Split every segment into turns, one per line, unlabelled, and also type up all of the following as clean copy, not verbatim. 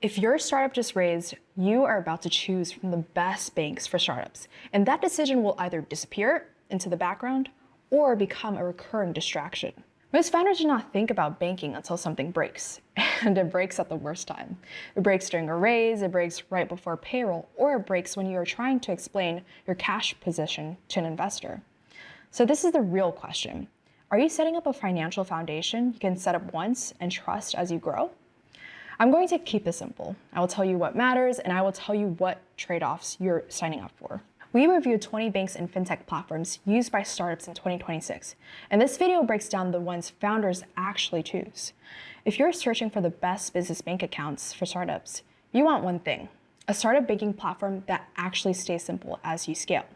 If your startup just raised, you are about to choose from the best banks for startups, and that decision will either disappear into the background or become a recurring distraction. Most founders do not think about banking until something breaks, and it breaks at the worst time. It breaks during a raise, it breaks right before payroll, or it breaks when you are trying to explain your cash position to an investor. So this is the real question. Are you setting up a financial foundation you can set up once and trust as you grow? I'm going to keep this simple. I will tell you what matters, and I will tell you what trade-offs you're signing up for. We reviewed 20 banks and fintech platforms used by startups in 2026, and this video breaks down the ones founders actually choose. If you're searching for the best business bank accounts for startups, you want one thing: a startup banking platform that actually stays simple as you scale.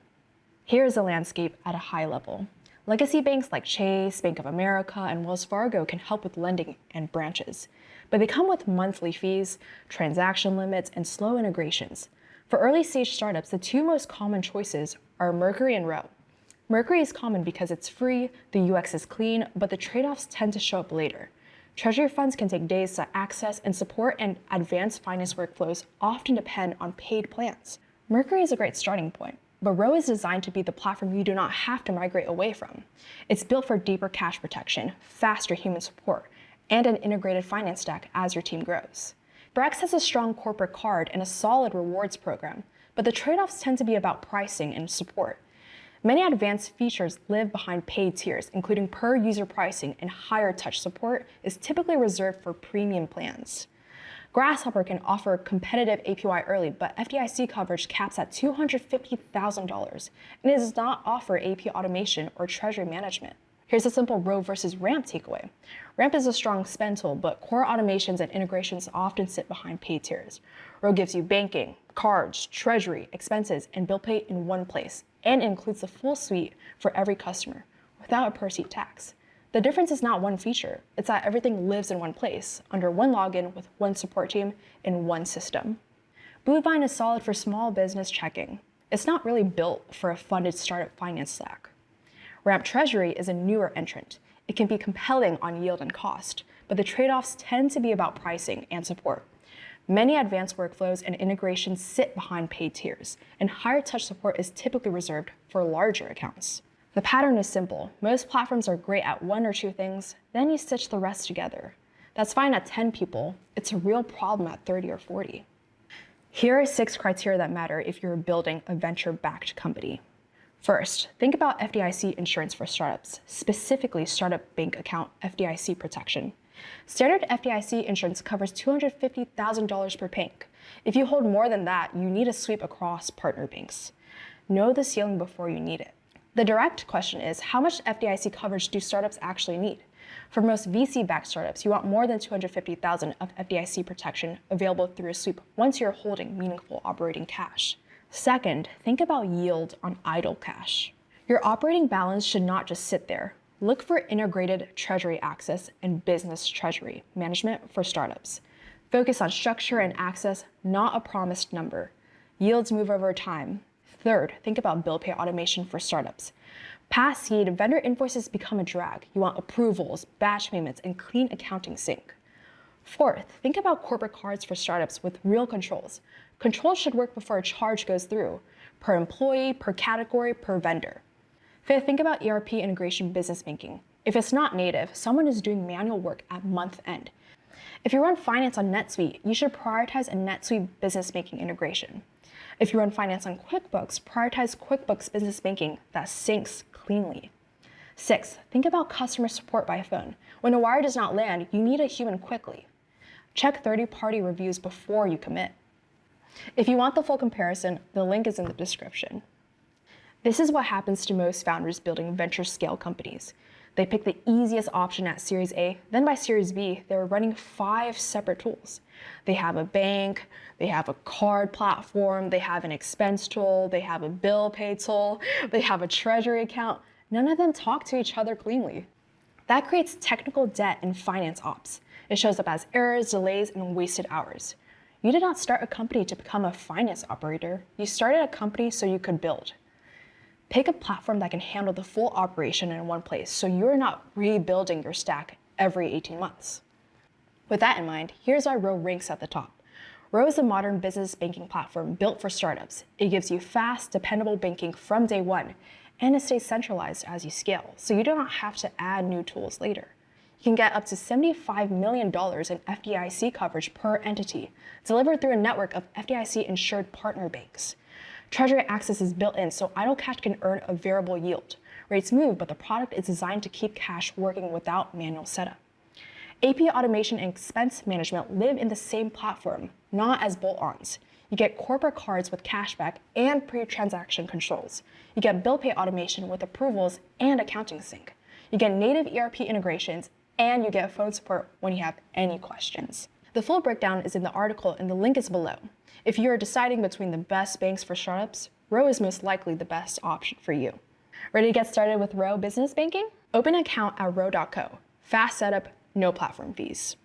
Here is the landscape at a high level. Legacy banks like Chase, Bank of America, and Wells Fargo can help with lending and branches, but they come with monthly fees, transaction limits, and slow integrations. For early-stage startups, the two most common choices are Mercury and Ro. Mercury is common because it's free, the UX is clean, but the trade-offs tend to show up later. Treasury funds can take days to access, and support and advanced finance workflows often depend on paid plans. Mercury is a great starting point, but Ro is designed to be the platform you do not have to migrate away from. It's built for deeper cash protection, faster human support, and an integrated finance stack as your team grows. Brex has a strong corporate card and a solid rewards program, but the trade-offs tend to be about pricing and support. Many advanced features live behind paid tiers, including per-user pricing, and higher touch support is typically reserved for premium plans. Grasshopper can offer competitive APY early, but FDIC coverage caps at $250,000, and it does not offer AP automation or treasury management. Here's a simple Ro versus Ramp takeaway. Ramp is a strong spend tool, but core automations and integrations often sit behind paid tiers. Ro gives you banking, cards, treasury, expenses, and bill pay in one place, and includes the full suite for every customer without a per-seat tax. The difference is not one feature, it's that everything lives in one place, under one login with one support team in one system. Bluevine is solid for small business checking. It's not really built for a funded startup finance stack. Ramp Treasury is a newer entrant. It can be compelling on yield and cost, but the trade-offs tend to be about pricing and support. Many advanced workflows and integrations sit behind paid tiers, and higher touch support is typically reserved for larger accounts. The pattern is simple. Most platforms are great at one or two things, then you stitch the rest together. That's fine at 10 people. It's a real problem at 30 or 40. Here are 6 criteria that matter if you're building a venture-backed company. First, think about FDIC insurance for startups, specifically startup bank account FDIC protection. Standard FDIC insurance covers $250,000 per bank. If you hold more than that, you need a sweep across partner banks. Know the ceiling before you need it. The direct question is, how much FDIC coverage do startups actually need? For most VC-backed startups, you want more than $250,000 of FDIC protection available through a sweep once you're holding meaningful operating cash. Second, think about yield on idle cash. Your operating balance should not just sit there. Look for integrated treasury access and business treasury management for startups. Focus on structure and access, not a promised number. Yields move over time. Third, think about bill pay automation for startups. Past seed, vendor invoices become a drag. You want approvals, batch payments, and clean accounting sync. Fourth, think about corporate cards for startups with real controls. Controls should work before a charge goes through, per employee, per category, per vendor. Fifth, think about ERP integration business banking. If it's not native, someone is doing manual work at month end. If you run finance on NetSuite, you should prioritize a NetSuite business banking integration. If you run finance on QuickBooks, prioritize QuickBooks business banking that syncs cleanly. Sixth, think about customer support by phone. When a wire does not land, you need a human quickly. Check third-party reviews before you commit. If you want the full comparison, the link is in the description. This is what happens to most founders building venture-scale companies. They pick the easiest option at Series A, then by Series B, they're running 5 separate tools. They have a bank, they have a card platform, they have an expense tool, they have a bill pay tool, they have a treasury account. None of them talk to each other cleanly. That creates technical debt in finance ops. It shows up as errors, delays, and wasted hours. You did not start a company to become a finance operator. You started a company so you could build. Pick a platform that can handle the full operation in one place so you're not rebuilding your stack every 18 months. With that in mind, here's why Ro ranks at the top. Ro is a modern business banking platform built for startups. It gives you fast, dependable banking from day one, and it stays centralized as you scale, so you do not have to add new tools later. You can get up to $75 million in FDIC coverage per entity, delivered through a network of FDIC-insured partner banks. Treasury access is built in, so idle cash can earn a variable yield. Rates move, but the product is designed to keep cash working without manual setup. AP automation and expense management live in the same platform, not as bolt-ons. You get corporate cards with cashback and pre-transaction controls. You get bill pay automation with approvals and accounting sync. You get native ERP integrations, and you get phone support when you have any questions. The full breakdown is in the article and the link is below. If you are deciding between the best banks for startups, Ro is most likely the best option for you. Ready to get started with Ro Business Banking? Open an account at ro.co. Fast setup, no platform fees.